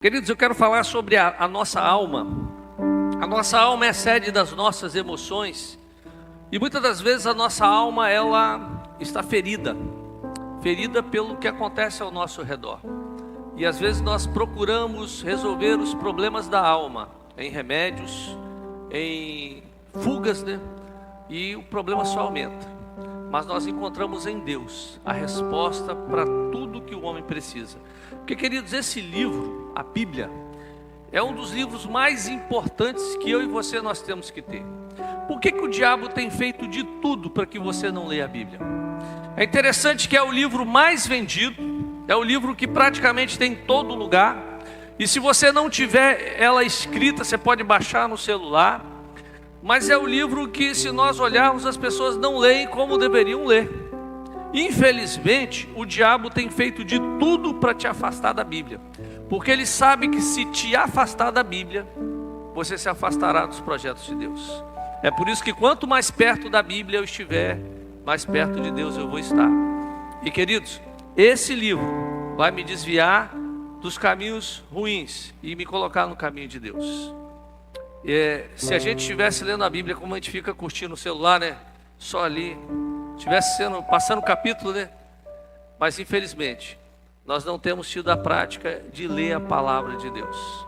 Queridos, eu quero falar sobre a nossa alma. A nossa alma é a sede das nossas emoções. E muitas das vezes a nossa alma, ela está ferida. Ferida pelo que acontece ao nosso redor. E às vezes nós procuramos resolver os problemas da alma em remédios, em fugas, né? E o problema só aumenta. Mas nós encontramos em Deus a resposta para tudo que o homem precisa. Porque, queridos, esse livro, a Bíblia, é um dos livros mais importantes que eu e você nós temos que ter. Por que o diabo tem feito de tudo para que você não leia a Bíblia? É interessante que é o livro mais vendido, é o livro que praticamente tem em todo lugar. E se você não tiver ela escrita, você pode baixar no celular. Mas é o livro que, se nós olharmos, as pessoas não leem como deveriam ler. Infelizmente, o diabo tem feito de tudo para te afastar da Bíblia. Porque ele sabe que se te afastar da Bíblia, você se afastará dos projetos de Deus. É por isso que quanto mais perto da Bíblia eu estiver, mais perto de Deus eu vou estar. E, queridos, esse livro vai me desviar dos caminhos ruins e me colocar no caminho de Deus. Se a gente estivesse lendo a Bíblia como a gente fica curtindo o celular, né? Só ali, estivesse passando o capítulo, né? Mas infelizmente, nós não temos tido a prática de ler a palavra de Deus.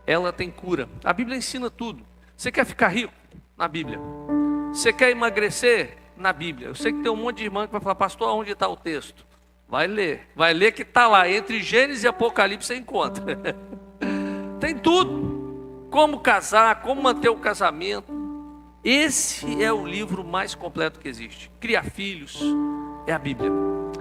Ela tem cura. A Bíblia ensina tudo. Você quer ficar rico? Na Bíblia. Você quer emagrecer? Na Bíblia. Eu sei que tem um monte de irmã que vai falar: pastor, onde está o texto? Vai ler que está lá, entre Gênesis e Apocalipse você encontra. Tem tudo. Como casar, como manter o casamento. Esse é o livro mais completo que existe. Criar filhos é a Bíblia.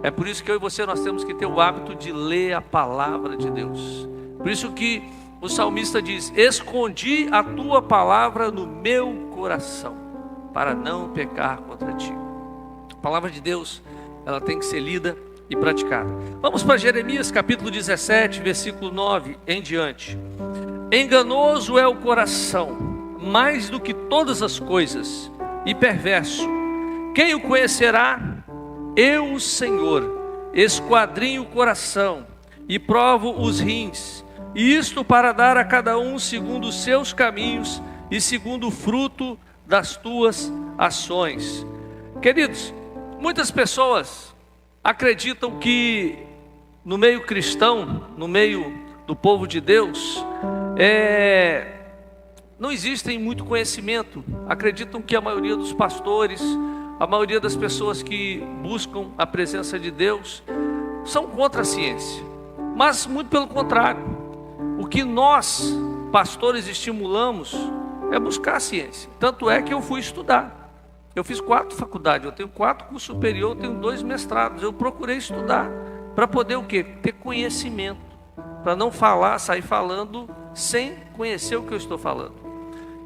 É por isso que eu e você nós temos que ter o hábito de ler a palavra de Deus. Por isso que o salmista diz: escondi a tua palavra no meu coração, para não pecar contra ti. A palavra de Deus, ela tem que ser lida e praticada. Vamos para Jeremias capítulo 17, versículo 9 em diante. Enganoso é o coração, mais do que todas as coisas, e perverso. Quem o conhecerá? Eu, o Senhor, esquadrinho o coração e provo os rins, e isto para dar a cada um segundo os seus caminhos e segundo o fruto das tuas ações. Queridos, muitas pessoas acreditam que no meio cristão, no meio do povo de Deus, não existem muito conhecimento. Acreditam que a maioria dos pastores, a maioria das pessoas que buscam a presença de Deus são contra a ciência. Mas muito pelo contrário, o que nós pastores estimulamos é buscar a ciência. Tanto é que eu fui estudar. Eu fiz 4 faculdades, eu tenho 4 cursos superiores, eu tenho 2 mestrados. Eu procurei estudar para poder o quê? Ter conhecimento, para não sair falando sem conhecer o que eu estou falando.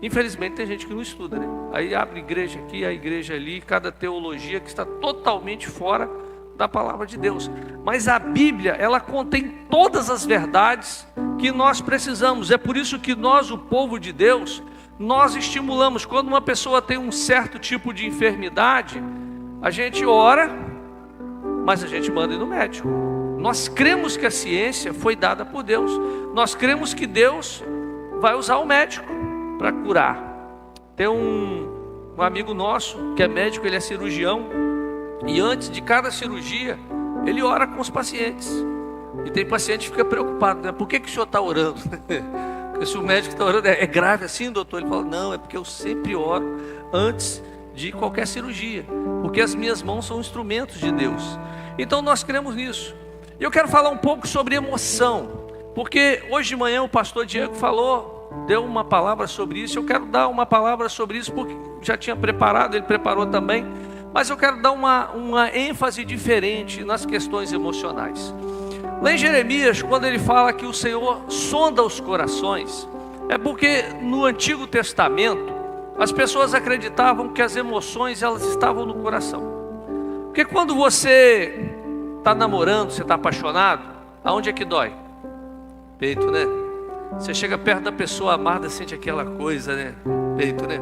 Infelizmente tem gente que não estuda, né? Aí abre igreja aqui, a igreja ali, cada teologia que está totalmente fora da palavra de Deus. Mas a Bíblia, ela contém todas as verdades que nós precisamos. É por isso que nós, o povo de Deus, nós estimulamos. Quando uma pessoa tem um certo tipo de enfermidade, a gente ora, mas a gente manda ir no médico. Nós cremos que a ciência foi dada por Deus. Nós cremos que Deus vai usar o médico para curar. Tem um amigo nosso que é médico, ele é cirurgião, e antes de cada cirurgia ele ora com os pacientes. E tem paciente que fica preocupado, né? Por que o senhor está orando? Porque se o médico está orando, é grave assim, doutor? Ele fala: não, é porque eu sempre oro antes de qualquer cirurgia, porque as minhas mãos são instrumentos de Deus. Então nós cremos nisso. E eu quero falar um pouco sobre emoção, porque hoje de manhã o pastor Diego deu uma palavra sobre isso. Eu quero dar uma palavra sobre isso, porque já tinha preparado, ele preparou também, mas eu quero dar uma ênfase diferente nas questões emocionais. Lá em Jeremias, quando ele fala que o Senhor sonda os corações, é porque no Antigo Testamento as pessoas acreditavam que as emoções elas estavam no coração. Porque quando você está namorando, você está apaixonado, aonde é que dói? Peito, né? Você chega perto da pessoa amada, sente aquela coisa, né? Peito, né?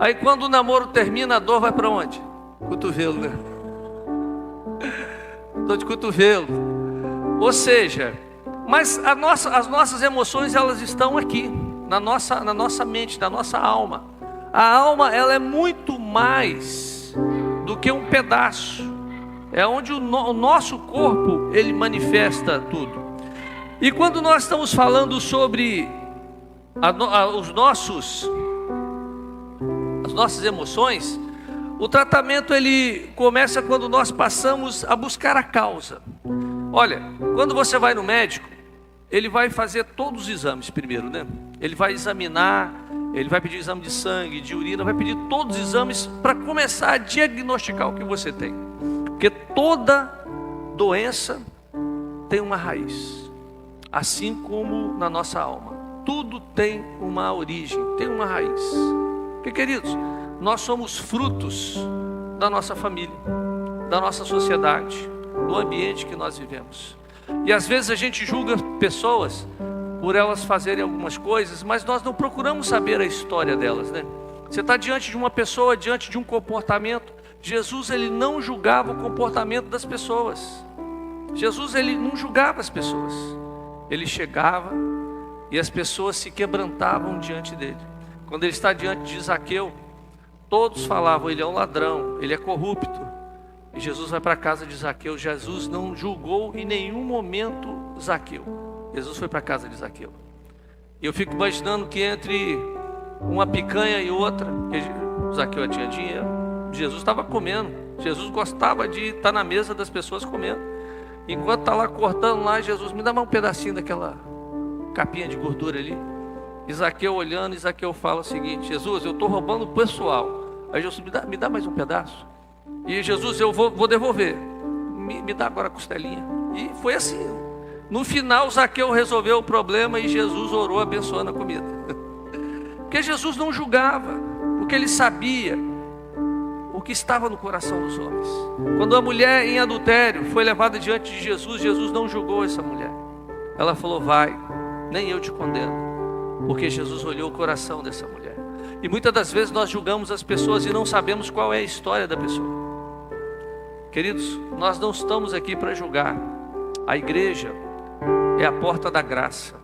Aí quando o namoro termina, a dor vai para onde? Cotovelo, né? Dor de cotovelo. Ou seja, Mas as nossas emoções, elas estão aqui, na nossa mente, na nossa alma. A alma, ela é muito mais do que um pedaço. É onde o nosso corpo, ele manifesta tudo. E quando nós estamos falando sobre as nossas emoções, o tratamento ele começa quando nós passamos a buscar a causa. Olha, quando você vai no médico, ele vai fazer todos os exames primeiro, né? Ele vai examinar, ele vai pedir exame de sangue, de urina, vai pedir todos os exames para começar a diagnosticar o que você tem. Porque toda doença tem uma raiz, assim como na nossa alma. Tudo tem uma origem, tem uma raiz. Porque, queridos, nós somos frutos da nossa família, da nossa sociedade, do ambiente que nós vivemos. E às vezes a gente julga pessoas por elas fazerem algumas coisas, mas nós não procuramos saber a história delas, né? Você está diante de uma pessoa, diante de um comportamento. Jesus, ele não julgava o comportamento das pessoas. Jesus, ele não julgava as pessoas. Ele chegava e as pessoas se quebrantavam diante dele. Quando ele está diante de Zaqueu, todos falavam, ele é um ladrão, ele é corrupto. E Jesus vai para a casa de Zaqueu. Jesus não julgou em nenhum momento Zaqueu. Jesus foi para a casa de Zaqueu. E eu fico imaginando que entre uma picanha e outra, porque Zaqueu tinha dinheiro, Jesus estava comendo. Jesus gostava de estar na mesa das pessoas comendo. Enquanto está lá cortando lá, Jesus, me dá mais um pedacinho daquela capinha de gordura ali. E Zaqueu olhando, e Zaqueu fala o seguinte: Jesus, eu estou roubando o pessoal. Aí Jesus, me dá mais um pedaço. E Jesus, eu vou devolver. Me dá agora a costelinha. E foi assim. No final, Zaqueu resolveu o problema e Jesus orou abençoando a comida. Porque Jesus não julgava, porque ele sabia o que estava no coração dos homens. Quando a mulher em adultério foi levada diante de Jesus, Jesus não julgou essa mulher. Ela falou, vai, nem eu te condeno. Porque Jesus olhou o coração dessa mulher. E muitas das vezes nós julgamos as pessoas e não sabemos qual é a história da pessoa. Queridos, nós não estamos aqui para julgar. A igreja é a porta da graça.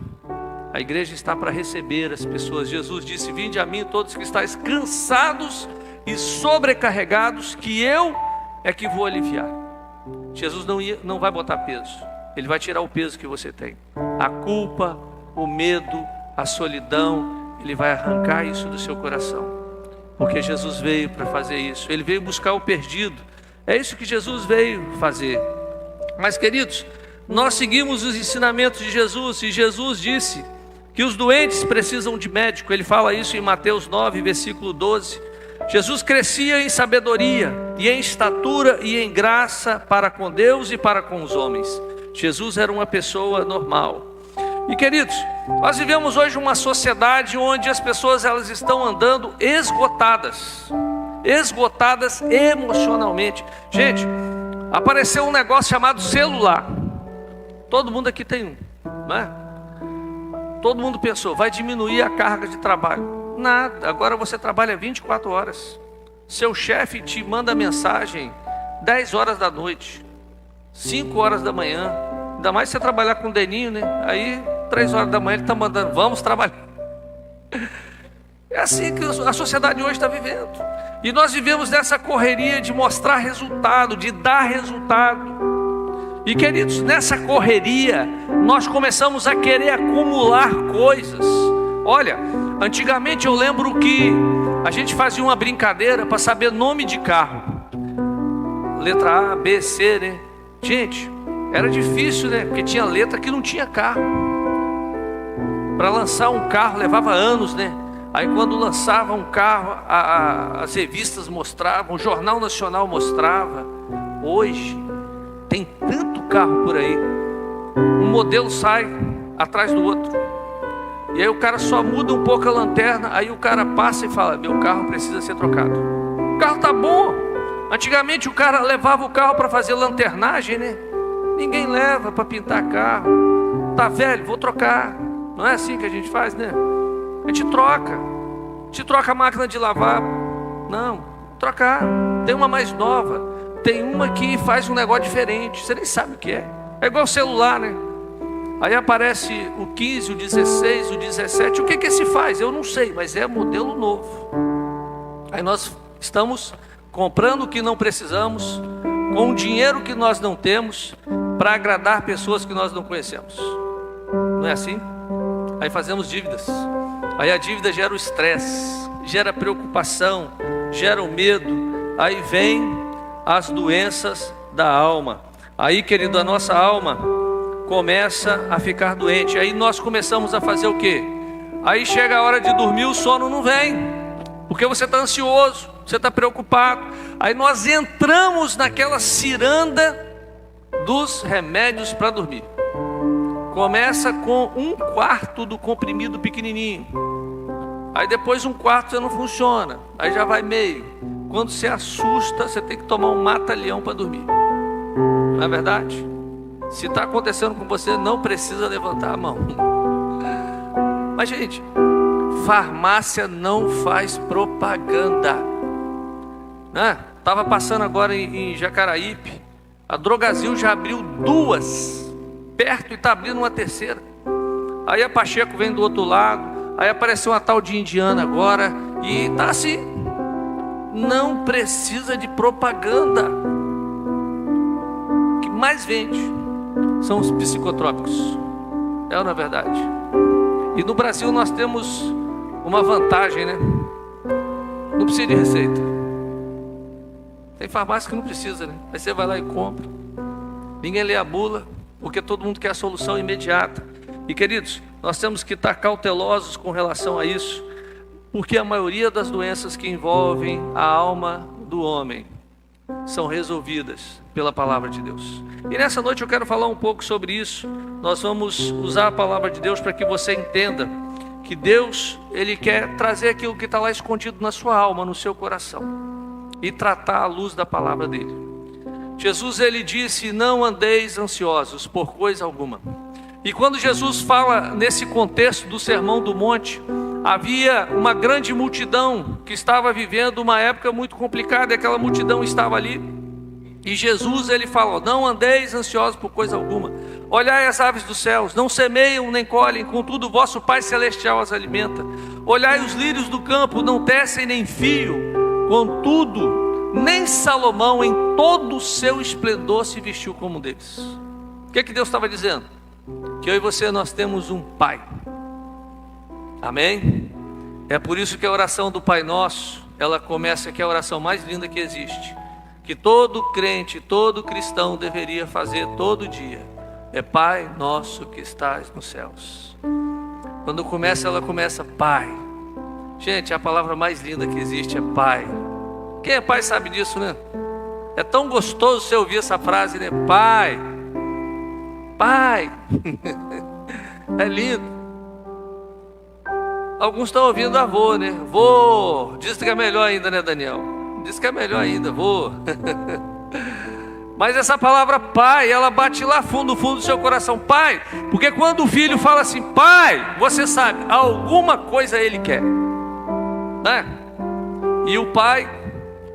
A igreja está para receber as pessoas. Jesus disse, vinde a mim todos que estáis cansados e sobrecarregados, que eu é que vou aliviar. Jesus não vai botar peso. Ele vai tirar o peso que você tem. A culpa, o medo, a solidão, Ele vai arrancar isso do seu coração. Porque Jesus veio para fazer isso. Ele veio buscar o perdido. É isso que Jesus veio fazer. Mas, queridos, nós seguimos os ensinamentos de Jesus. E Jesus disse que os doentes precisam de médico. Ele fala isso em Mateus 9, versículo 12. Jesus crescia em sabedoria e em estatura e em graça para com Deus e para com os homens. Jesus era uma pessoa normal. E, queridos, nós vivemos hoje uma sociedade onde as pessoas elas estão andando esgotadas emocionalmente. Gente, apareceu um negócio chamado celular. Todo mundo aqui tem um, né? Todo mundo pensou, vai diminuir a carga de trabalho. Nada, agora você trabalha 24 horas. Seu chefe te manda mensagem 10 horas da noite, 5 horas da manhã. Ainda mais se você trabalhar com o Deninho, né? Aí 3 horas da manhã ele está mandando, vamos trabalhar. É assim que a sociedade hoje está vivendo. E nós vivemos nessa correria de mostrar resultado, de dar resultado. E, queridos, nessa correria nós começamos a querer acumular coisas. Olha, antigamente eu lembro que a gente fazia uma brincadeira para saber nome de carro. Letra A, B, C, né? Gente, era difícil, né? Porque tinha letra que não tinha carro. Para lançar um carro levava anos, né? Aí quando lançava um carro, as revistas mostravam, o Jornal Nacional mostrava. Hoje tem tanto carro por aí, um modelo sai atrás do outro. E aí o cara só muda um pouco a lanterna, aí o cara passa e fala, meu carro precisa ser trocado. O carro tá bom. Antigamente o cara levava o carro para fazer lanternagem, né? Ninguém leva para pintar carro. Tá velho, vou trocar. Não é assim que a gente faz, né? A gente troca a máquina de lavar. Não, trocar. Tem uma mais nova. Tem uma que faz um negócio diferente. Você nem sabe o que é. É igual o celular, né? Aí aparece o 15, o 16, o 17. O que se faz? Eu não sei, mas é modelo novo. Aí nós estamos comprando o que não precisamos, com o dinheiro que nós não temos, para agradar pessoas que nós não conhecemos. Não é assim? Aí fazemos dívidas. Aí a dívida gera o estresse, gera preocupação, gera o medo. Aí vem as doenças da alma. Aí, querido, a nossa alma começa a ficar doente. Aí nós começamos a fazer o quê? Aí chega a hora de dormir, o sono não vem, porque você está ansioso, você está preocupado. Aí nós entramos naquela ciranda dos remédios para dormir. Começa com 1/4 do comprimido pequenininho. Aí depois 1/4 já não funciona. Aí já vai meio. Quando você assusta, você tem que tomar um mata-leão para dormir. Não é verdade? Se está acontecendo com você, não precisa levantar a mão. Mas, gente, farmácia não faz propaganda, né? Estava passando agora em Jacaraípe. A Drogazil já abriu 2 perto e está abrindo uma 3ª. Aí a Pacheco vem do outro lado. Aí apareceu uma tal de Indiana agora. E está assim. Não precisa de propaganda. O que mais vende são os psicotrópicos. É ou não é verdade? E no Brasil nós temos uma vantagem, né? Não precisa de receita. Tem farmácia que não precisa, né? Aí você vai lá e compra. Ninguém lê a bula, porque todo mundo quer a solução imediata. E, queridos, nós temos que estar cautelosos com relação a isso, porque a maioria das doenças que envolvem a alma do homem são resolvidas pela palavra de Deus. E nessa noite eu quero falar um pouco sobre isso. Nós vamos usar a palavra de Deus para que você entenda que Deus, Ele quer trazer aquilo que está lá escondido na sua alma, no seu coração, e tratar à luz da palavra dele. Jesus, Ele disse: não andeis ansiosos por coisa alguma. E quando Jesus fala nesse contexto do Sermão do Monte, havia uma grande multidão que estava vivendo uma época muito complicada, e aquela multidão estava ali, e Jesus, Ele fala: não andeis ansiosos por coisa alguma. Olhai as aves dos céus, não semeiam nem colhem, contudo vosso Pai Celestial as alimenta. Olhai os lírios do campo, não tecem nem fiam, contudo nem Salomão em todo o seu esplendor se vestiu como um deles. O que Deus estava dizendo? Que eu e você, nós temos um Pai. Amém? É por isso que a oração do Pai Nosso, ela começa, que é a oração mais linda que existe, que todo crente, todo cristão deveria fazer todo dia. É: Pai Nosso que estás nos céus. Quando começa, ela começa: Pai. Gente, a palavra mais linda que existe é Pai. Quem é pai sabe disso, né? É tão gostoso você ouvir essa frase, né? Pai. Pai. É lindo. Alguns estão ouvindo avô, né? Vô. Diz que é melhor ainda, né, Daniel? Diz que é melhor ainda, vô. Mas essa palavra Pai, ela bate lá fundo, no fundo do seu coração. Pai, porque quando o filho fala assim: Pai, você sabe, alguma coisa ele quer, né? E o pai,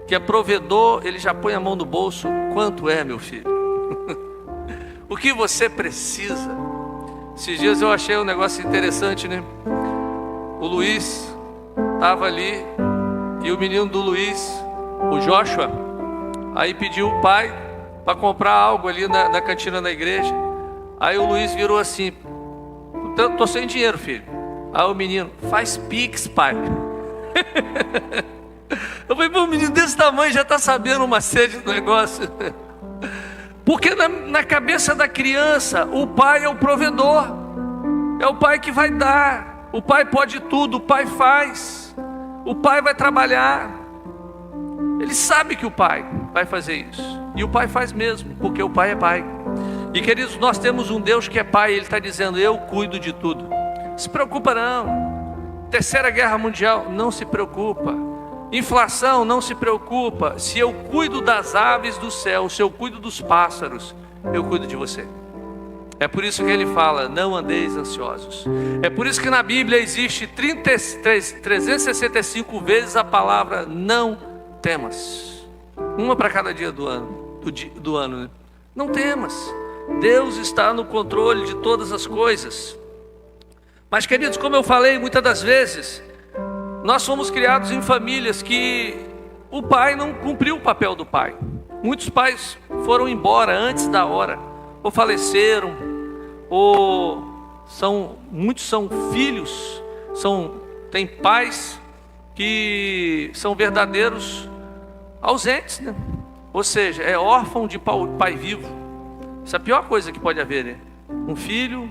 que é provedor, ele já põe a mão no bolso: quanto é, meu filho? O que você precisa? Esses dias eu achei um negócio interessante, né? O Luiz estava ali, e o menino do Luiz, o Joshua, aí pediu o pai para comprar algo ali na cantina da igreja. Aí o Luiz virou assim: tô sem dinheiro, filho. Aí o menino: faz pix, pai. Eu falei: um menino desse tamanho já está sabendo uma série de negócios. Porque na cabeça da criança, o pai é o provedor, é o pai que vai dar, o pai pode tudo, o pai faz, o pai vai trabalhar. Ele sabe que o pai vai fazer isso, e o pai faz mesmo, porque o pai é pai. E, queridos, nós temos um Deus que é pai. Ele está dizendo: eu cuido de tudo. Não se preocupa não. Terceira Guerra Mundial, não se preocupa. Inflação, não se preocupa. Se eu cuido das aves do céu, se eu cuido dos pássaros, eu cuido de você. É por isso que ele fala: não andeis ansiosos. É por isso que na Bíblia existe 365 vezes a palavra não temas. Uma para cada dia do ano, né? Não temas. Deus está no controle de todas as coisas. Mas, queridos, como eu falei muitas das vezes, nós fomos criados em famílias que o pai não cumpriu o papel do pai. Muitos pais foram embora antes da hora, ou faleceram, ou muitos são filhos, tem pais que são verdadeiros ausentes, né? Ou seja, é órfão de pai vivo. Isso é a pior coisa que pode haver, né? Um filho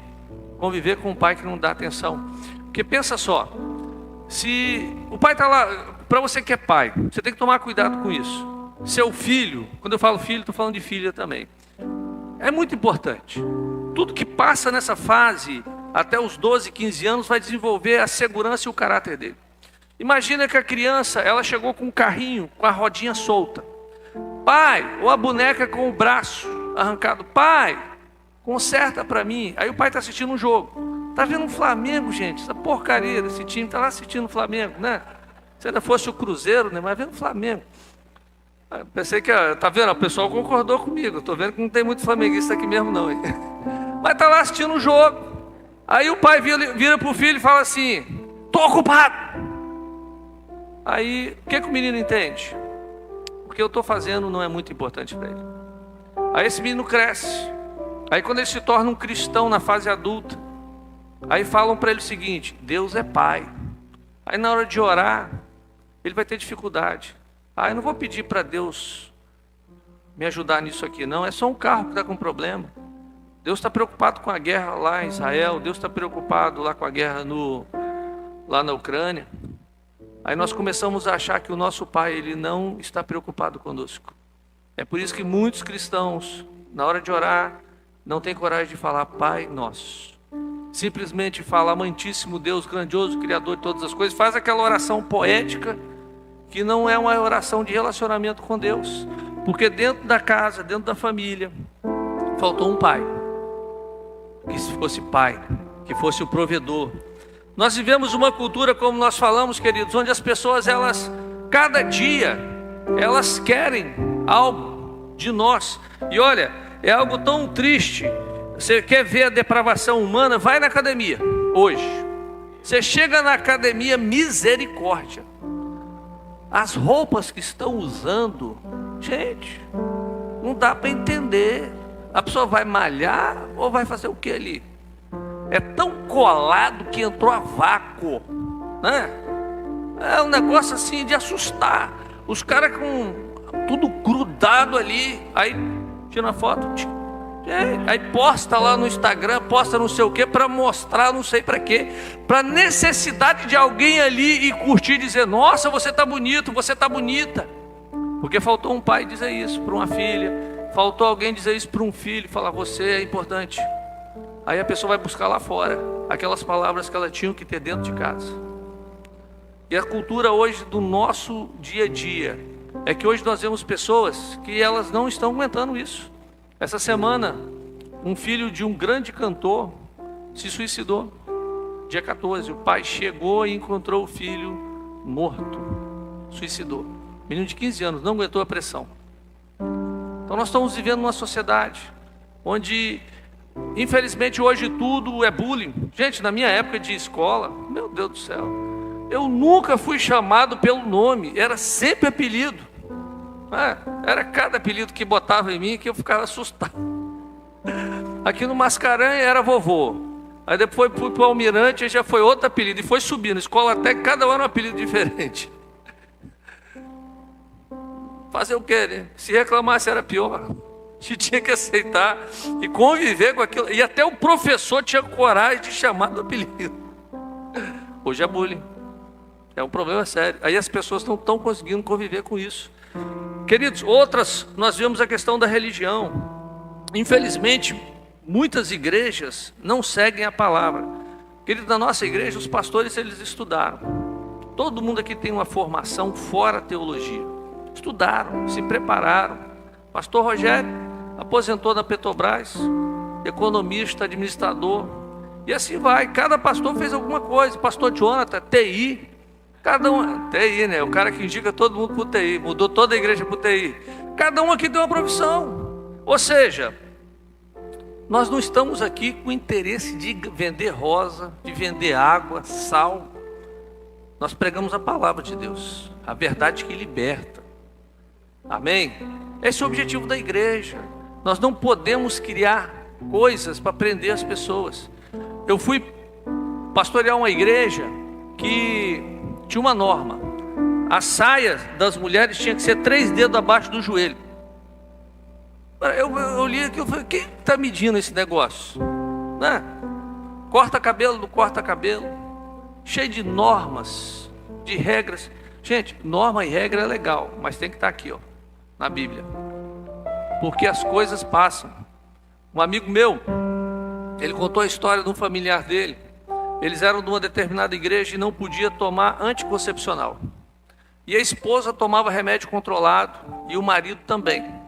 conviver com um pai que não dá atenção. Porque pensa só, se o pai está lá, para você que é pai, você tem que tomar cuidado com isso. Seu filho, quando eu falo filho, estou falando de filha também. É muito importante. Tudo que passa nessa fase, até os 12, 15 anos, vai desenvolver a segurança e o caráter dele. Imagina que a criança, ela chegou com um carrinho, com a rodinha solta. Pai, ou a boneca com o braço arrancado. Pai, conserta para mim. Aí o pai está assistindo um jogo. Está vendo um Flamengo, gente? Essa porcaria desse time. Está lá assistindo o Flamengo, né? Se ainda fosse o Cruzeiro, né? Mas vendo o Flamengo. Pensei que, tá vendo? O pessoal concordou comigo. Estou vendo que não tem muito flamenguista aqui mesmo não, hein? Mas está lá assistindo um jogo. Aí o pai vira para o filho e fala assim: estou ocupado. Aí, o que o menino entende? O que eu estou fazendo não é muito importante para ele. Aí esse menino cresce. Aí quando ele se torna um cristão na fase adulta, aí falam para ele o seguinte: Deus é pai. Aí na hora de orar, ele vai ter dificuldade. Eu não vou pedir para Deus me ajudar nisso aqui não, é só um carro que está com problema. Deus está preocupado com a guerra lá em Israel, Deus está preocupado lá com a guerra lá na Ucrânia. Aí nós começamos a achar que o nosso pai, ele não está preocupado conosco. É por isso que muitos cristãos, na hora de orar, não têm coragem de falar Pai Nosso. Simplesmente fala amantíssimo Deus, grandioso, Criador de todas as coisas. Faz aquela oração poética, que não é uma oração de relacionamento com Deus. Porque dentro da casa, dentro da família, faltou um pai. Que fosse pai, que fosse o provedor. Nós vivemos uma cultura, como nós falamos, queridos, onde as pessoas, cada dia, elas querem algo de nós. E olha, é algo tão triste. Você quer ver a depravação humana? Vai na academia, hoje. Você chega na academia, misericórdia. As roupas que estão usando, gente, não dá para entender. A pessoa vai malhar ou vai fazer o que ali? É tão colado que entrou a vácuo, né? É um negócio assim de assustar. Os caras com tudo grudado ali, aí tira a foto, aí posta lá no Instagram, posta não sei o que, para mostrar não sei para quê, para necessidade de alguém ali e curtir, dizer: nossa, você está bonito, você está bonita. Porque faltou um pai dizer isso para uma filha, faltou alguém dizer isso para um filho, falar: você é importante. Aí a pessoa vai buscar lá fora aquelas palavras que ela tinha que ter dentro de casa. E a cultura hoje do nosso dia a dia é que hoje nós vemos pessoas que elas não estão aguentando isso. Essa semana, um filho de um grande cantor se suicidou. Dia 14, o pai chegou e encontrou o filho morto. Suicidou. Menino de 15 anos, não aguentou a pressão. Então nós estamos vivendo numa sociedade onde, infelizmente, hoje tudo é bullying. Gente, na minha época de escola, meu Deus do céu, eu nunca fui chamado pelo nome, era sempre apelido. Era cada apelido que botava em mim que eu ficava assustado. Aqui no Mascarenhas era vovô. Aí depois fui para o Almirante e já foi outro apelido. E foi subindo, escola até cada ano um apelido diferente. Fazer o quê, né? Se reclamasse era pior. A gente tinha que aceitar e conviver com aquilo. E até o professor tinha coragem de chamar do apelido. Hoje é bullying. É um problema sério. Aí as pessoas não estão conseguindo conviver com isso. Queridos, nós vemos a questão da religião. Infelizmente, muitas igrejas não seguem a palavra. Queridos, na nossa igreja, os pastores, eles estudaram. Todo mundo aqui tem uma formação fora teologia. Estudaram, se prepararam. Pastor Rogério aposentou na Petrobras, economista, administrador. E assim vai, cada pastor fez alguma coisa. Pastor Jonathan, TI. Cada um, TI, né? O cara que indica todo mundo para o TI, mudou toda a igreja para o TI. Cada um aqui tem uma profissão. Ou seja, Nós não estamos aqui com interesse de vender rosa, de vender água, sal. Nós pregamos a palavra de Deus, a verdade que liberta. Amém? Esse é o objetivo da igreja. Nós não podemos criar coisas para prender as pessoas. Eu fui pastorear uma igreja que tinha uma norma: a saia das mulheres tinha que ser 3 dedos abaixo do joelho. Eu li aqui, eu falei, quem está medindo esse negócio? Né? Corta cabelo, não corta cabelo, cheio de normas, de regras. Gente, norma e regra é legal, mas tem que estar aqui, ó, na Bíblia, porque as coisas passam. Um amigo meu, ele contou a história de um familiar dele. Eles eram de uma determinada igreja e não podia tomar anticoncepcional, e a esposa tomava remédio controlado e o marido também.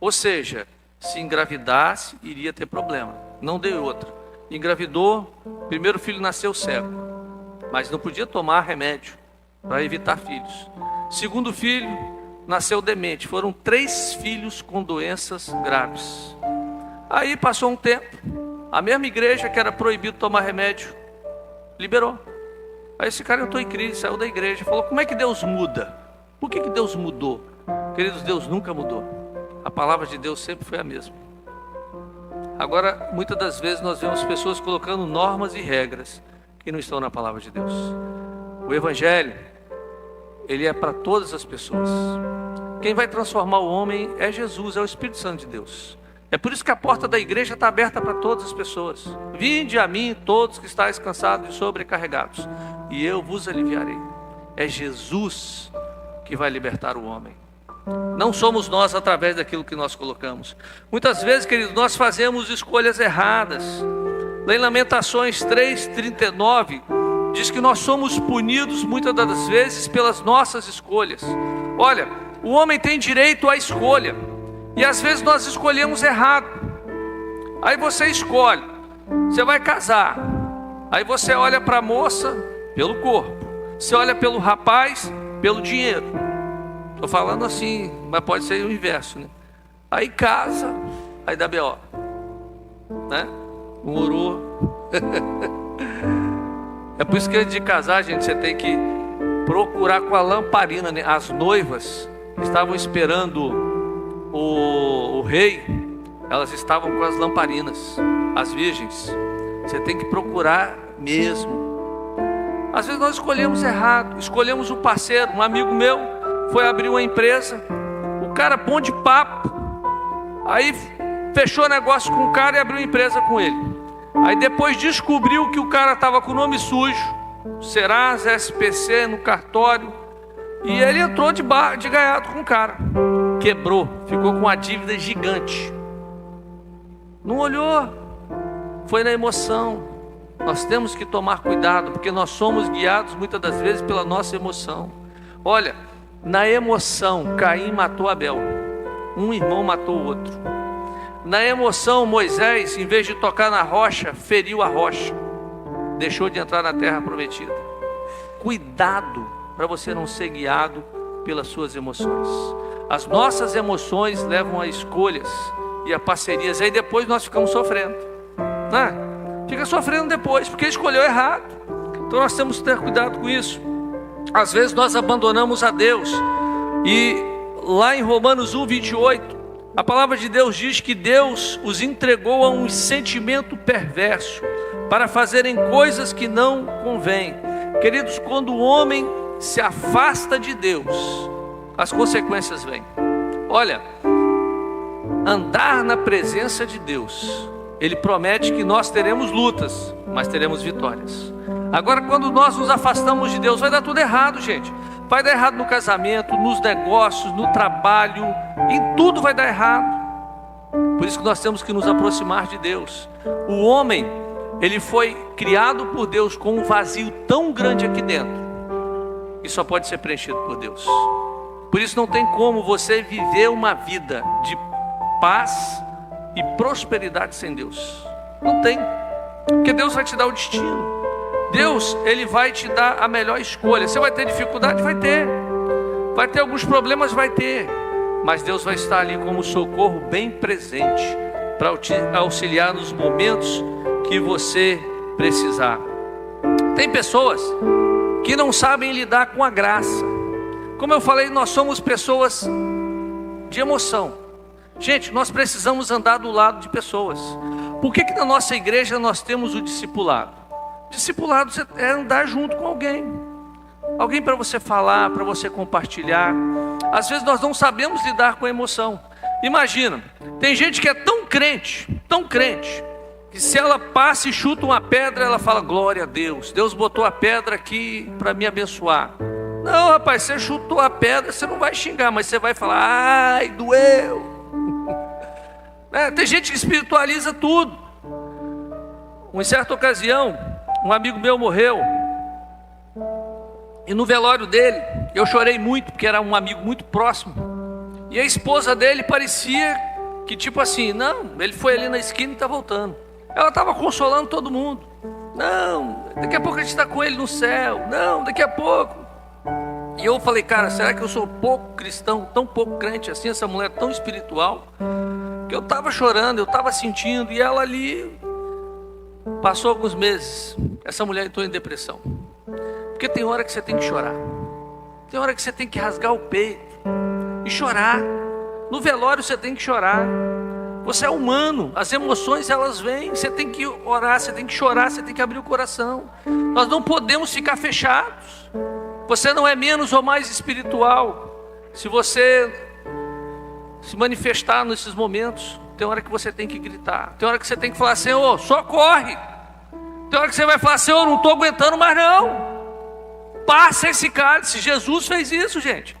Ou seja, se engravidasse, iria ter problema. Não deu outra. Engravidou, primeiro filho nasceu cego, mas não podia tomar remédio para evitar filhos. Segundo filho nasceu demente. Foram 3 filhos com doenças graves. Aí passou um tempo, a mesma igreja que era proibido tomar remédio, liberou. Aí esse cara entrou em crise, saiu da igreja, falou, como é que Deus muda? Por que Deus mudou? Queridos, Deus nunca mudou. A palavra de Deus sempre foi a mesma. Agora, muitas das vezes nós vemos pessoas colocando normas e regras que não estão na palavra de Deus. O Evangelho, ele é para todas as pessoas. Quem vai transformar o homem é Jesus, é o Espírito Santo de Deus. É por isso que a porta da igreja está aberta para todas as pessoas. Vinde a mim todos que estáis cansados e sobrecarregados, e eu vos aliviarei. É Jesus que vai libertar o homem. Não somos nós através daquilo que nós colocamos. Muitas vezes, queridos, nós fazemos escolhas erradas. Lá em Lamentações 3:39 diz que nós somos punidos muitas das vezes pelas nossas escolhas. Olha, o homem tem direito à escolha, e às vezes nós escolhemos errado. Aí você escolhe, você vai casar, aí você olha para a moça pelo corpo, você olha pelo rapaz pelo dinheiro. Estou falando assim, mas pode ser o inverso, né? Aí casa, aí dá B.O., né? Um orou. É por isso que antes de casar, gente, você tem que procurar com a lamparina, né? As noivas estavam esperando o rei, elas estavam com as lamparinas, as virgens. Você tem que procurar mesmo. Às vezes nós escolhemos errado, escolhemos um parceiro. Um amigo meu foi abrir uma empresa, o cara bom de papo, aí fechou negócio com o cara e abriu uma empresa com ele. Aí depois descobriu que o cara estava com o nome sujo, Serasa, SPC, no cartório, e ele entrou de gaiato com o cara, quebrou, ficou com uma dívida gigante. Não olhou, foi na emoção. Nós temos que tomar cuidado, porque nós somos guiados muitas das vezes pela nossa emoção. Olha, na emoção, Caim matou Abel, um irmão matou o outro. Na emoção, Moisés, em vez de tocar na rocha, feriu a rocha, deixou de entrar na terra prometida. Cuidado para você não ser guiado pelas suas emoções. As nossas emoções levam a escolhas e a parcerias, aí depois nós ficamos sofrendo, né? Fica sofrendo depois, porque escolheu errado. Então nós temos que ter cuidado com isso. Às vezes nós abandonamos a Deus, e lá em Romanos 1:28, a palavra de Deus diz que Deus os entregou a um sentimento perverso, para fazerem coisas que não convêm. Queridos, quando o homem se afasta de Deus, as consequências vêm. Olha, andar na presença de Deus, Ele promete que nós teremos lutas, mas teremos vitórias. Agora, quando nós nos afastamos de Deus, vai dar tudo errado, gente. Vai dar errado no casamento, nos negócios, no trabalho, em tudo vai dar errado. Por isso que nós temos que nos aproximar de Deus. O homem, ele foi criado por Deus com um vazio tão grande aqui dentro, que só pode ser preenchido por Deus. Por isso não tem como você viver uma vida de paz e prosperidade sem Deus. Não tem. Porque Deus vai te dar o destino. Deus, Ele vai te dar a melhor escolha. Você vai ter dificuldade? Vai ter. Vai ter alguns problemas? Vai ter. Mas Deus vai estar ali como socorro bem presente, para te auxiliar nos momentos que você precisar. Tem pessoas que não sabem lidar com a graça. Como eu falei, nós somos pessoas de emoção. Gente, nós precisamos andar do lado de pessoas. Por que na nossa igreja nós temos o discipulado? Discipulado é andar junto com alguém. Alguém para você falar, para você compartilhar. Às vezes nós não sabemos lidar com a emoção. Imagina, tem gente que é tão crente, que se ela passa e chuta uma pedra, ela fala: glória a Deus, Deus botou a pedra aqui para me abençoar. Não, rapaz, você chutou a pedra, você não vai xingar, mas você vai falar: ai, doeu. Tem gente que espiritualiza tudo. Em certa ocasião, um amigo meu morreu, e no velório dele, eu chorei muito, porque era um amigo muito próximo, e a esposa dele parecia que tipo assim: não, ele foi ali na esquina e está voltando. Ela estava consolando todo mundo. Não, daqui a pouco a gente está com ele no céu. Não, daqui a pouco. E eu falei: cara, será que eu sou pouco cristão, tão pouco crente assim, essa mulher tão espiritual? Que eu estava chorando, eu estava sentindo, e ela ali. Passou alguns meses, essa mulher entrou em depressão. Porque tem hora que você tem que chorar. Tem hora que você tem que rasgar o peito e chorar. No velório você tem que chorar. Você é humano, as emoções elas vêm. Você tem que orar, você tem que chorar, você tem que abrir o coração. Nós não podemos ficar fechados. Você não é menos ou mais espiritual se você se manifestar nesses momentos. Tem hora que você tem que gritar. Tem hora que você tem que falar: Senhor, socorre. Tem hora que você vai falar: Senhor, não estou aguentando mais não. Passa esse cálice. Jesus fez isso, gente.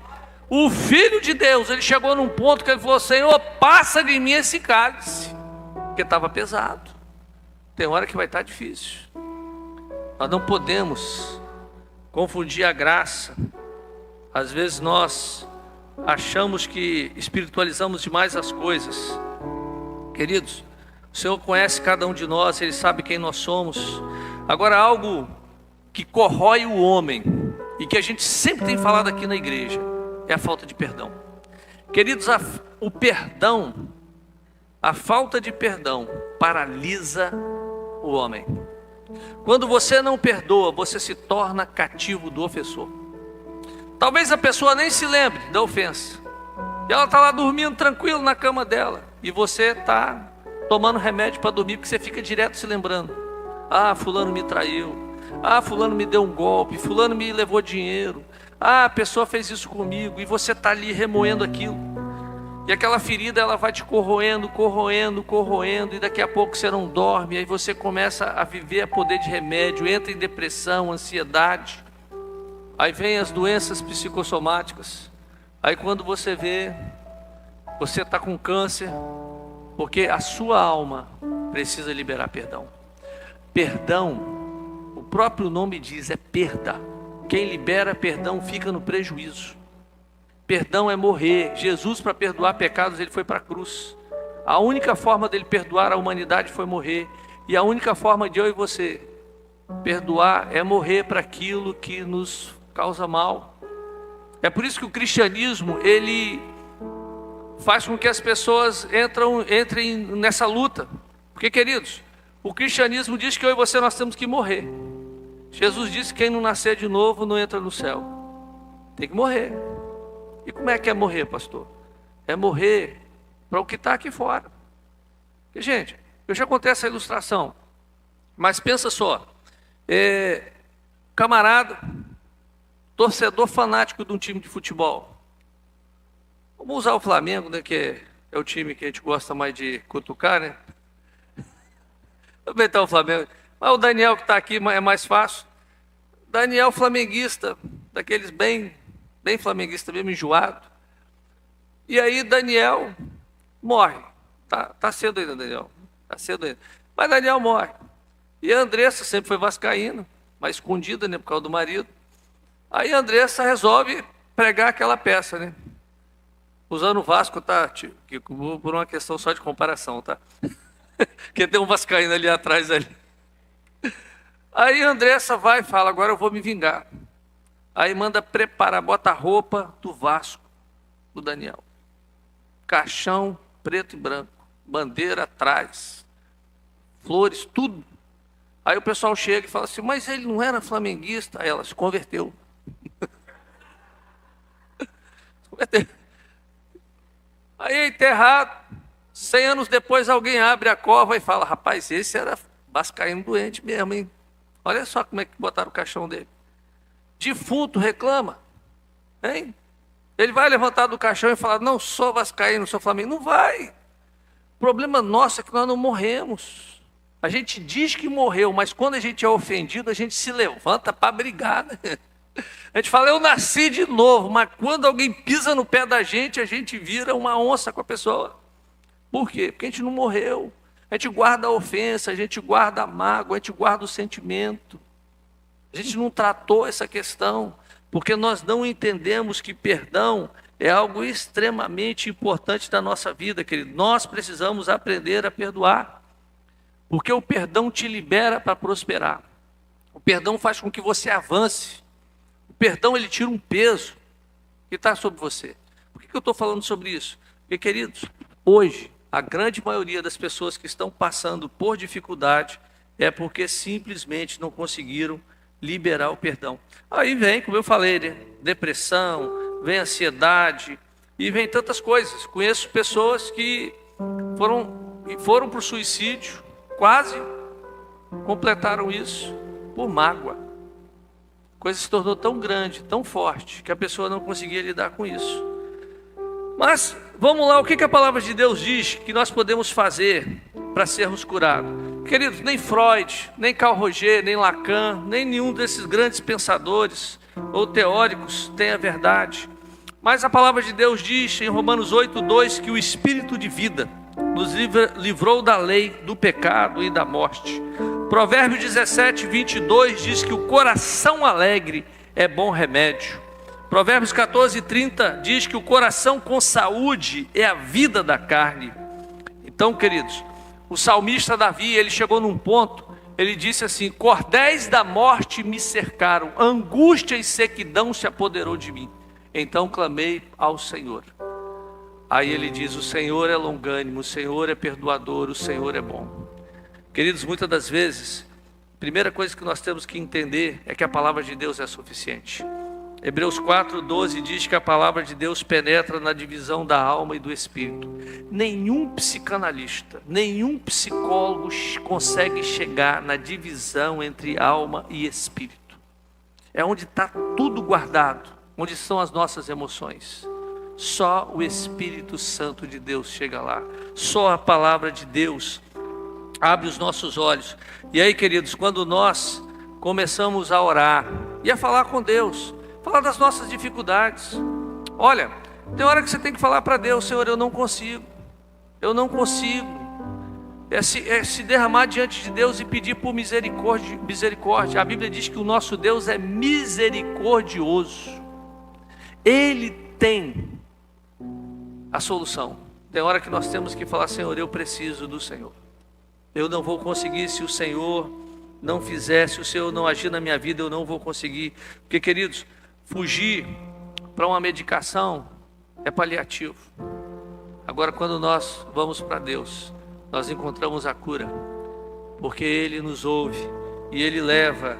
O Filho de Deus, ele chegou num ponto que ele falou: Senhor, passa de mim esse cálice. Porque estava pesado. Tem hora que vai estar difícil. Nós não podemos confundir a graça. Às vezes nós achamos que espiritualizamos demais as coisas. Queridos, o Senhor conhece cada um de nós, Ele sabe quem nós somos. Agora, algo que corrói o homem, e que a gente sempre tem falado aqui na igreja, é a falta de perdão. Queridos, o perdão, a falta de perdão, paralisa o homem. Quando você não perdoa, você se torna cativo do ofensor. Talvez a pessoa nem se lembre da ofensa, e ela está lá dormindo tranquilo na cama dela, e você está tomando remédio para dormir, porque você fica direto se lembrando: ah, fulano me traiu, ah, fulano me deu um golpe, fulano me levou dinheiro, ah, a pessoa fez isso comigo, e você está ali remoendo aquilo, e aquela ferida ela vai te corroendo, e daqui a pouco você não dorme, aí você começa a viver a poder de remédio, entra em depressão, ansiedade, aí vem as doenças psicossomáticas, aí quando você vê, você está com câncer, porque a sua alma precisa liberar perdão. Perdão, o próprio nome diz, é perda. Quem libera perdão fica no prejuízo. Perdão é morrer. Jesus, para perdoar pecados, ele foi para a cruz. A única forma dele perdoar a humanidade foi morrer. E a única forma de eu e você perdoar é morrer para aquilo que nos causa mal. É por isso que o cristianismo, ele faz com que as pessoas entrem nessa luta. Porque, queridos, o cristianismo diz que eu e você nós temos que morrer. Jesus disse que quem não nascer de novo não entra no céu. Tem que morrer. E como é que é morrer, pastor? É morrer para o que está aqui fora. Porque, gente, eu já contei essa ilustração, mas pensa só, camarada, torcedor fanático de um time de futebol. Vamos usar o Flamengo, né, que é o time que a gente gosta mais de cutucar, né? Também está o Flamengo. Mas o Daniel que está aqui é mais fácil. Daniel flamenguista, daqueles bem flamenguista, mesmo enjoado. E aí Daniel morre. Tá cedo ainda, Daniel. Tá cedo ainda. Mas Daniel morre. E a Andressa sempre foi vascaína, mas escondida, né, por causa do marido. Aí a Andressa resolve pregar aquela peça, né? Usando o Vasco, tá? Por uma questão só de comparação, tá? Porque tem um vascaíno ali atrás ali. Aí a Andressa vai e fala: agora eu vou me vingar. Aí manda preparar, bota a roupa do Vasco, do Daniel. Caixão preto e branco. bandeira atrás, flores, tudo. Aí o pessoal chega e fala assim, mas ele não era flamenguista? Aí ela se converteu. Aí é enterrado. 100 anos depois alguém abre a cova e fala, rapaz, esse era vascaíno doente mesmo, hein? Olha só como é que botaram o caixão dele. Defunto reclama, hein? Ele vai levantar do caixão e falar, não sou vascaíno, sou flamengo. Não vai. O problema nosso é que nós não morremos. A gente diz que morreu, mas quando a gente é ofendido, a gente se levanta para brigar, né? A gente fala, eu nasci de novo, mas quando alguém pisa no pé da gente, a gente vira uma onça com a pessoa. Por quê? Porque a gente não morreu. A gente guarda a ofensa, a gente guarda a mágoa, a gente guarda o sentimento. A gente não tratou essa questão, porque nós não entendemos que perdão é algo extremamente importante da nossa vida, querido. Nós precisamos aprender a perdoar, porque o perdão te libera para prosperar. O perdão faz com que você avance. O perdão, ele tira um peso que está sobre você. Por que eu estou falando sobre isso? Porque, queridos, hoje, a grande maioria das pessoas que estão passando por dificuldade é porque simplesmente não conseguiram liberar o perdão. Aí vem, como eu falei, né? Depressão, vem ansiedade e vem tantas coisas. Conheço pessoas que foram para o suicídio, quase completaram isso por mágoa. A coisa se tornou tão grande, tão forte, que a pessoa não conseguia lidar com isso. Mas, vamos lá, o que a palavra de Deus diz que nós podemos fazer para sermos curados? Queridos, nem Freud, nem Carl Roger, nem Lacan, nem nenhum desses grandes pensadores ou teóricos tem a verdade. Mas a palavra de Deus diz em Romanos 8:2 que o Espírito de vida nos livrou da lei, do pecado e da morte. Provérbios 17:22 diz que o coração alegre é bom remédio. Provérbios 14:30 diz que o coração com saúde é a vida da carne. Então, queridos, o salmista Davi, ele chegou num ponto, ele disse assim, cordéis da morte me cercaram, angústia e sequidão se apoderou de mim. Então clamei ao Senhor. Aí ele diz, o Senhor é longânimo, o Senhor é perdoador, o Senhor é bom. Queridos, muitas das vezes, a primeira coisa que nós temos que entender é que a palavra de Deus é suficiente. Hebreus 4:12 diz que a palavra de Deus penetra na divisão da alma e do espírito. Nenhum psicanalista, nenhum psicólogo consegue chegar na divisão entre alma e espírito. É onde está tudo guardado, onde são as nossas emoções. Só o Espírito Santo de Deus chega lá. Só a palavra de Deus abre os nossos olhos. E aí, queridos, quando nós começamos a orar e a falar com Deus, falar das nossas dificuldades. Olha, tem hora que você tem que falar para Deus, Senhor, eu não consigo. É se derramar diante de Deus e pedir por misericórdia. A Bíblia diz que o nosso Deus é misericordioso. Ele tem a solução. Tem hora que nós temos que falar, Senhor, eu preciso do Senhor. Eu não vou conseguir se o Senhor não fizer, se o Senhor não agir na minha vida, eu não vou conseguir. Porque, queridos, fugir para uma medicação é paliativo. Agora, quando nós vamos para Deus, nós encontramos a cura, porque Ele nos ouve e Ele leva,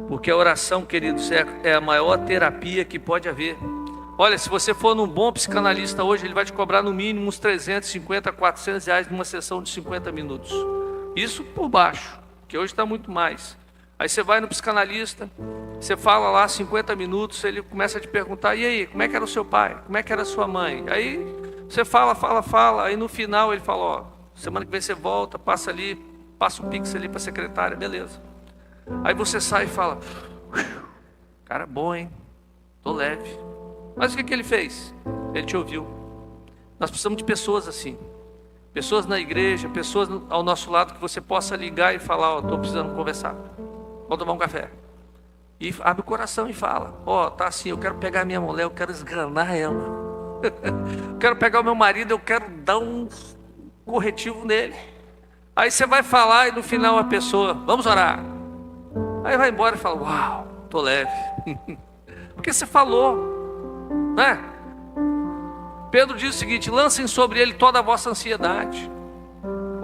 porque a oração, queridos, é a maior terapia que pode haver. Olha, se você for num bom psicanalista hoje, ele vai te cobrar no mínimo uns 350, 400 reais numa sessão de 50 minutos. Isso por baixo, que hoje está muito mais. Aí você vai no psicanalista, você fala lá 50 minutos, ele começa a te perguntar, e aí, como é que era o seu pai? Como é que era a sua mãe? Aí você fala, aí no final ele fala, ó, semana que vem você volta, passa o pix ali para a secretária, beleza. Aí você sai e fala, cara bom, hein? Tô leve. Mas o que ele fez? Ele te ouviu. Nós precisamos de pessoas assim. Pessoas na igreja, pessoas ao nosso lado que você possa ligar e falar, ó, estou precisando conversar. Vamos tomar um café. E abre o coração e fala, ó, tá assim, eu quero pegar a minha mulher, eu quero esganar ela. Eu quero pegar o meu marido, eu quero dar um corretivo nele. Aí você vai falar e no final a pessoa, vamos orar. Aí vai embora e fala, uau, tô leve. Porque você falou. Né? Pedro diz o seguinte, lancem sobre ele toda a vossa ansiedade.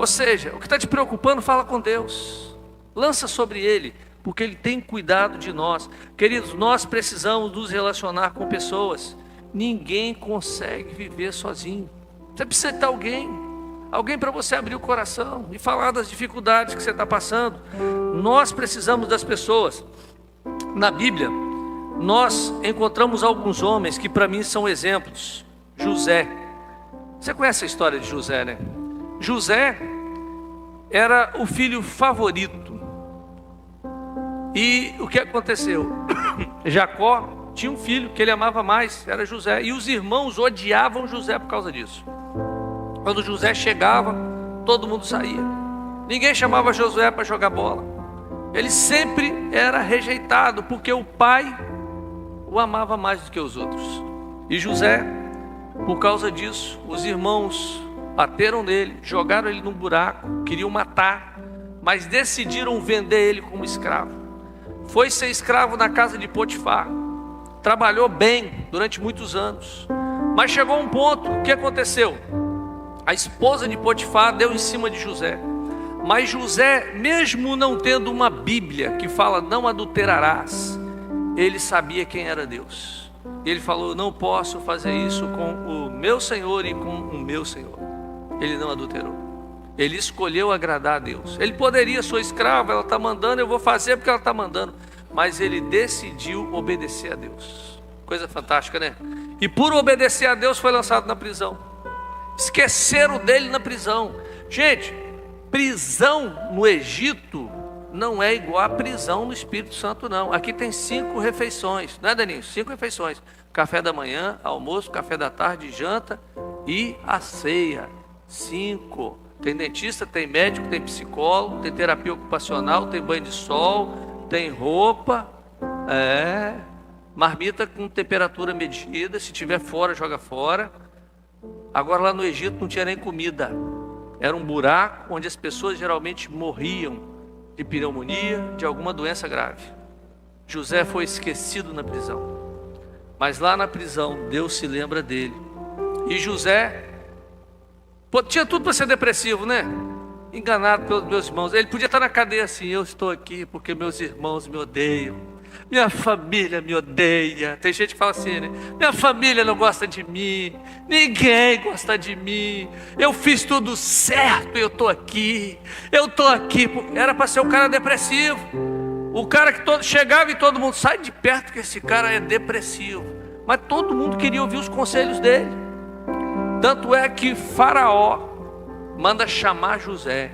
Ou seja, o que está te preocupando, fala com Deus. Lança sobre Ele, porque Ele tem cuidado de nós. Queridos, nós precisamos nos relacionar com pessoas. Ninguém consegue viver sozinho. Você precisa ter alguém para você abrir o coração e falar das dificuldades que você está passando. Nós precisamos das pessoas. Na Bíblia, nós encontramos alguns homens que para mim são exemplos. José. Você conhece a história de José, né? José era o filho favorito. E o que aconteceu? Jacó tinha um filho que ele amava mais, era José. E os irmãos odiavam José por causa disso. Quando José chegava, todo mundo saía. Ninguém chamava Josué para jogar bola. Ele sempre era rejeitado, porque o pai o amava mais do que os outros. E José, por causa disso, os irmãos bateram nele, jogaram ele num buraco, queriam matar, mas decidiram vender ele como escravo. Foi ser escravo na casa de Potifar. Trabalhou bem durante muitos anos. Mas chegou um ponto, o que aconteceu? A esposa de Potifar deu em cima de José. Mas José, mesmo não tendo uma Bíblia que fala não adulterarás, ele sabia quem era Deus. E ele falou: não posso fazer isso com o meu Senhor e com o meu Senhor. Ele não adulterou. Ele escolheu agradar a Deus. Ele poderia, sou escravo, ela está mandando, eu vou fazer porque ela está mandando. Mas ele decidiu obedecer a Deus. Coisa fantástica, né? E por obedecer a Deus foi lançado na prisão. Esqueceram dele na prisão. Gente, prisão no Egito não é igual a prisão no Espírito Santo, não. Aqui tem 5 refeições, não é, Daninho? 5 refeições: café da manhã, almoço, café da tarde, janta e a ceia. 5. Tem dentista, tem médico, tem psicólogo, tem terapia ocupacional, tem banho de sol, tem roupa, marmita com temperatura medida. Se tiver fora, joga fora. Agora lá no Egito não tinha nem comida. Era um buraco onde as pessoas geralmente morriam de pneumonia, de alguma doença grave. José foi esquecido na prisão. Mas lá na prisão, Deus se lembra dele. E José tinha tudo para ser depressivo, né? Enganado pelos meus irmãos. Ele podia estar na cadeia assim: eu estou aqui porque meus irmãos me odeiam, minha família me odeia. Tem gente que fala assim, né? Minha família não gosta de mim, ninguém gosta de mim, eu fiz tudo certo e eu estou aqui. Era para ser um cara depressivo. O cara que chegava e todo mundo: sai de perto que esse cara é depressivo. Mas todo mundo queria ouvir os conselhos dele. Tanto é que Faraó manda chamar José.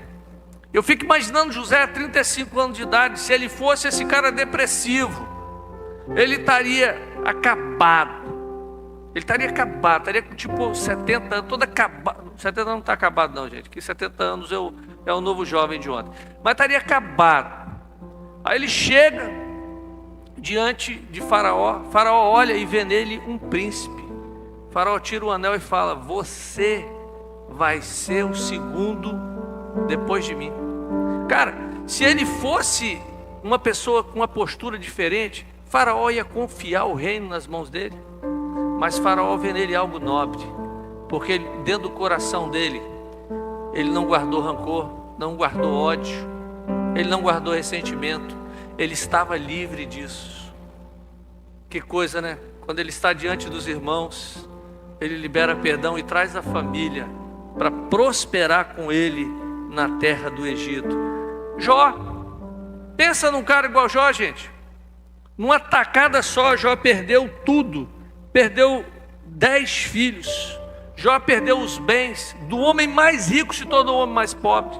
Eu fico imaginando José a 35 anos de idade. Se ele fosse esse cara depressivo, ele estaria acabado. Ele estaria acabado, estaria com tipo 70 anos, todo acabado. 70 anos não está acabado não, gente, que 70 anos é o novo jovem de ontem. Mas estaria acabado. Aí ele chega diante de Faraó. Faraó olha e vê nele um príncipe. Faraó tira o anel e fala: você vai ser o segundo depois de mim. Cara, se ele fosse uma pessoa com uma postura diferente, Faraó ia confiar o reino nas mãos dele. Mas Faraó vê nele algo nobre, porque dentro do coração dele, ele não guardou rancor, não guardou ódio, ele não guardou ressentimento, ele estava livre disso. Que coisa, né? Quando ele está diante dos irmãos, ele libera perdão e traz a família para prosperar com ele na terra do Egito. Jó, pensa num cara igual Jó, gente. Numa tacada só, Jó perdeu tudo. Perdeu 10 filhos. Jó perdeu os bens do homem mais rico se tornou o homem mais pobre.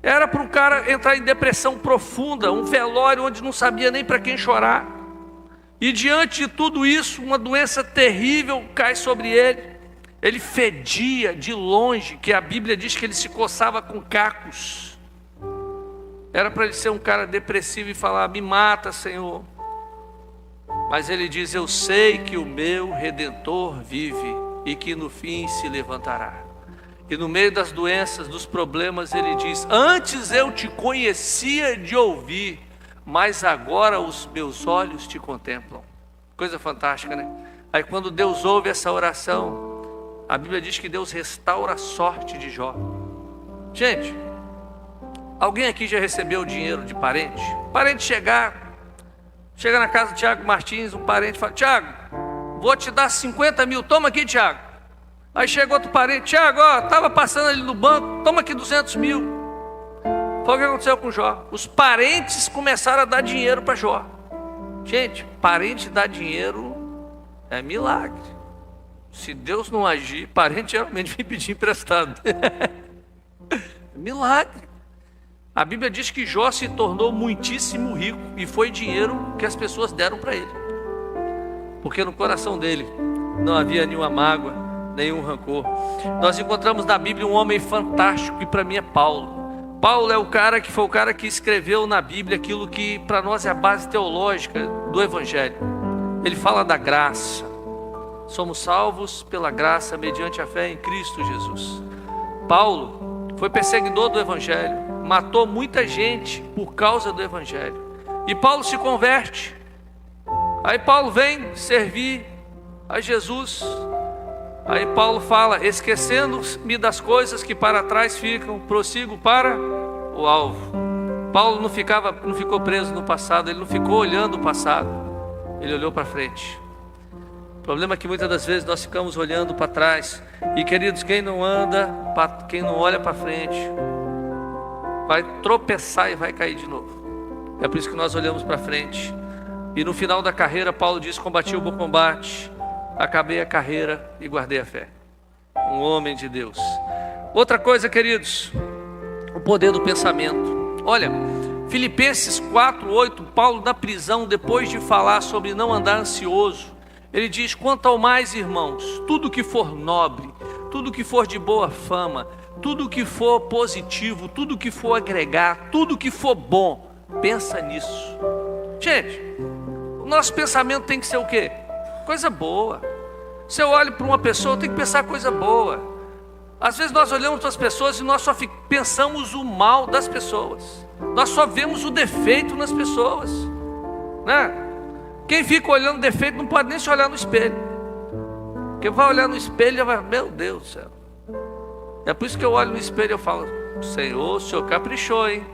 Era para um cara entrar em depressão profunda, um velório onde não sabia nem para quem chorar. E diante de tudo isso, uma doença terrível cai sobre ele. Ele fedia de longe, que a Bíblia diz que ele se coçava com cacos. Era para ele ser um cara depressivo e falar: me mata, Senhor. Mas ele diz: eu sei que o meu Redentor vive e que no fim se levantará. E no meio das doenças, dos problemas, ele diz: antes eu te conhecia de ouvir, mas agora os meus olhos te contemplam. Coisa fantástica, né? Aí quando Deus ouve essa oração, a Bíblia diz que Deus restaura a sorte de Jó. Gente, alguém aqui já recebeu dinheiro de parente? Parente chega na casa do Tiago Martins, um parente fala: Tiago, vou te dar 50 mil, toma aqui, Tiago. Aí chega outro parente: Tiago, ó, estava passando ali no banco, toma aqui 200 mil. Foi o que aconteceu com Jó. Os parentes começaram a dar dinheiro para Jó. Gente, parente dar dinheiro é milagre. Se Deus não agir, parente geralmente vem pedir emprestado. Milagre. A Bíblia diz que Jó se tornou muitíssimo rico, e foi dinheiro que as pessoas deram para ele, porque no coração dele não havia nenhuma mágoa, nenhum rancor. Nós encontramos na Bíblia um homem fantástico, e para mim é Paulo. Paulo é o cara que foi o cara que escreveu na Bíblia aquilo que para nós é a base teológica do Evangelho. Ele fala da graça. Somos salvos pela graça mediante a fé em Cristo Jesus. Paulo foi perseguidor do Evangelho, matou muita gente por causa do Evangelho. E Paulo se converte. Aí Paulo vem servir a Jesus. Aí Paulo fala: esquecendo-me das coisas que para trás ficam, prossigo para o alvo. Paulo não ficou preso no passado, ele não ficou olhando o passado, ele olhou para frente. O problema é que muitas das vezes nós ficamos olhando para trás. E queridos, quem não olha para frente, vai tropeçar e vai cair de novo. É por isso que nós olhamos para frente. E no final da carreira, Paulo diz: combati o bom combate, acabei a carreira e guardei a fé. Um homem de Deus. Outra coisa, queridos, o poder do pensamento. Olha, Filipenses 4:8, Paulo na prisão, depois de falar sobre não andar ansioso, ele diz: quanto ao mais, irmãos, tudo que for nobre, tudo que for de boa fama, tudo que for positivo, tudo que for agregar, tudo que for bom, pensa nisso. Gente, o nosso pensamento tem que ser o quê? Coisa boa. Se eu olho para uma pessoa, eu tenho que pensar coisa boa. Às vezes nós olhamos para as pessoas e nós só pensamos o mal das pessoas. Nós só vemos o defeito nas pessoas, né? Quem fica olhando defeito não pode nem se olhar no espelho. Quem vai olhar no espelho já vai: meu Deus do céu. É por isso que eu olho no espelho e eu falo: Senhor, o Senhor caprichou, hein?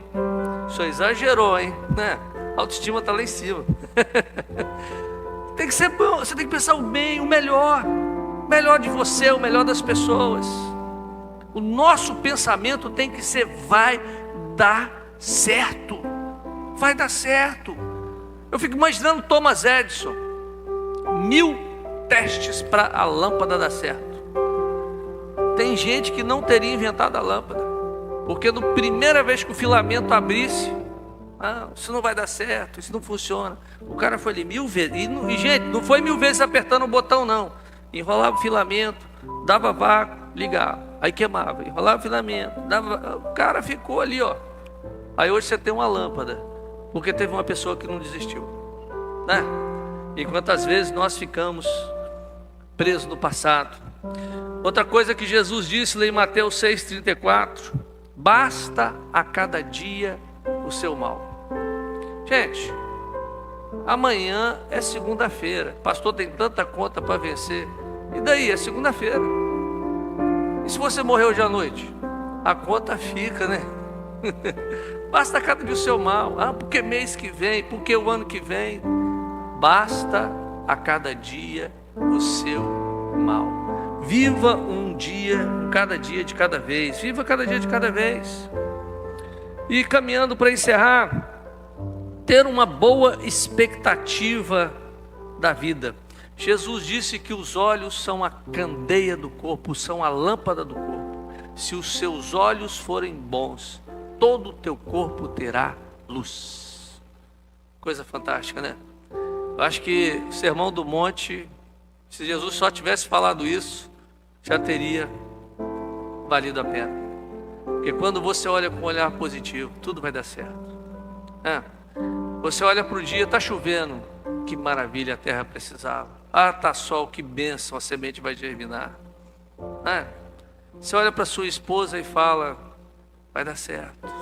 O Senhor exagerou, hein? Né? A autoestima está lá em cima. Tem que ser bom, você tem que pensar o bem, o melhor de você, o melhor das pessoas. O nosso pensamento tem que ser: vai dar certo, vai dar certo. Eu fico imaginando Thomas Edison, 1000 testes para a lâmpada dar certo. Tem gente que não teria inventado a lâmpada, porque na primeira vez que o filamento abrisse, isso não vai dar certo, isso não funciona. O cara foi ali 1000 vezes, e gente, não foi 1000 vezes apertando o botão não. Enrolava o filamento, dava vácuo, ligava, aí queimava, enrolava o filamento, o cara ficou ali, ó. Aí hoje você tem uma lâmpada, porque teve uma pessoa que não desistiu, né? E quantas vezes nós ficamos presos no passado. Outra coisa que Jesus disse lá em Mateus 6,34: basta a cada dia o seu mal. Gente, amanhã é segunda-feira, pastor tem tanta conta para vencer, e daí? É segunda-feira. E se você morrer hoje à noite? A conta fica, né? Basta cada dia o seu mal. Porque mês que vem, porque o ano que vem. Basta a cada dia o seu mal. Viva um dia, cada dia de cada vez. Viva cada dia de cada vez. E caminhando para encerrar, ter uma boa expectativa da vida. Jesus disse que os olhos são a candeia do corpo, são a lâmpada do corpo. Se os seus olhos forem bons, todo o teu corpo terá luz. Coisa fantástica, né? Eu acho que o Sermão do Monte, se Jesus só tivesse falado isso, já teria valido a pena. Porque quando você olha com um olhar positivo, tudo vai dar certo. Você olha para o dia, está chovendo, que maravilha, a terra precisava. Está sol, que bênção, a semente vai germinar. Você olha para sua esposa e fala: vai dar certo.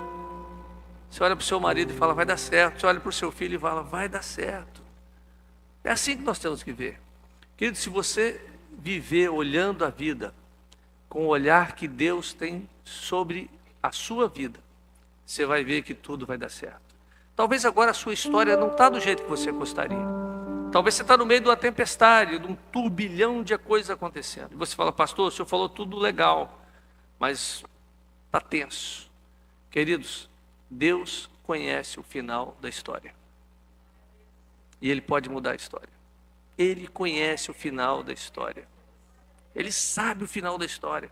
Você olha para o seu marido e fala: vai dar certo. Você olha para o seu filho e fala: vai dar certo. É assim que nós temos que ver. Querido, se você viver olhando a vida com o olhar que Deus tem sobre a sua vida, você vai ver que tudo vai dar certo. Talvez agora a sua história não está do jeito que você gostaria. Talvez você está no meio de uma tempestade, de um turbilhão de coisas acontecendo. E você fala, pastor, o senhor falou tudo legal, mas está tenso. Queridos, Deus conhece o final da história. E Ele pode mudar a história. Ele conhece o final da história. Ele sabe o final da história.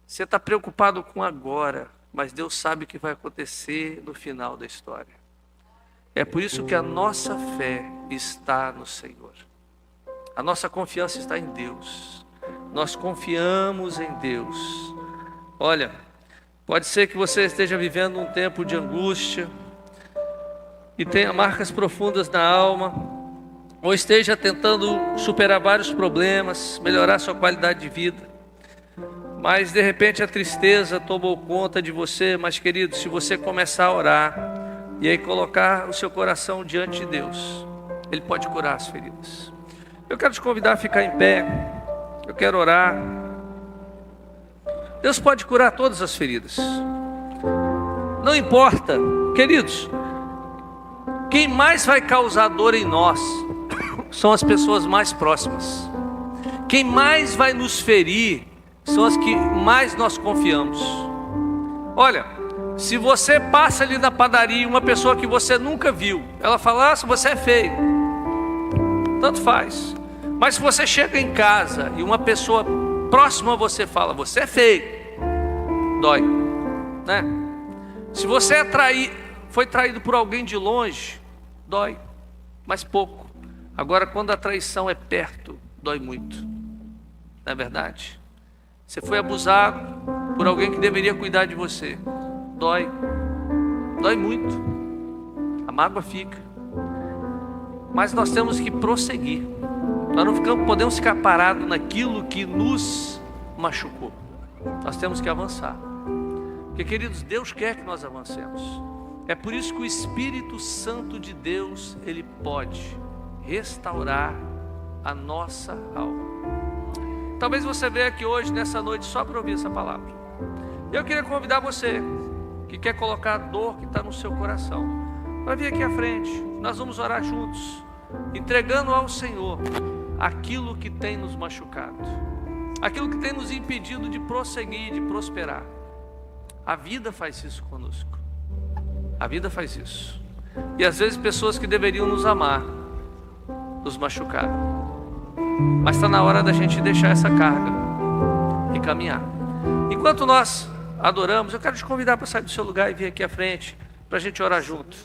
Você está preocupado com agora, mas Deus sabe o que vai acontecer no final da história. É por isso que a nossa fé está no Senhor. A nossa confiança está em Deus. Nós confiamos em Deus. Olha, pode ser que você esteja vivendo um tempo de angústia e tenha marcas profundas na alma, ou esteja tentando superar vários problemas, melhorar sua qualidade de vida, mas de repente a tristeza tomou conta de você. Mas querido, se você começar a orar e aí colocar o seu coração diante de Deus, Ele pode curar as feridas. Eu quero te convidar a ficar em pé. Eu quero orar. Deus pode curar todas as feridas. Não importa, queridos, quem mais vai causar dor em nós são as pessoas mais próximas. Quem mais vai nos ferir são as que mais nós confiamos. Olha, se você passa ali na padaria, uma pessoa que você nunca viu, ela fala, você é feio, tanto faz. Mas se você chega em casa e uma pessoa próxima a você fala, você é feio, dói, né? Se você foi traído por alguém de longe, dói, mas pouco. Agora, quando a traição é perto, dói muito. Não é verdade? Você foi abusado por alguém que deveria cuidar de você. Dói. Dói muito. A mágoa fica. Mas nós temos que prosseguir. Nós não podemos ficar parados naquilo que nos machucou. Nós temos que avançar. Porque, queridos, Deus quer que nós avancemos. É por isso que o Espírito Santo de Deus, Ele pode restaurar a nossa alma. Talvez você veja aqui hoje, nessa noite, só para ouvir essa palavra. Eu queria convidar você, que quer colocar a dor que está no seu coração, para vir aqui à frente. Nós vamos orar juntos, entregando ao Senhor aquilo que tem nos machucado, aquilo que tem nos impedido de prosseguir, de prosperar. A vida faz isso conosco. A vida faz isso. E às vezes pessoas que deveriam nos amar nos machucaram. Mas está na hora da gente deixar essa carga e caminhar. Enquanto nós adoramos, eu quero te convidar para sair do seu lugar e vir aqui à frente, para a gente orar junto.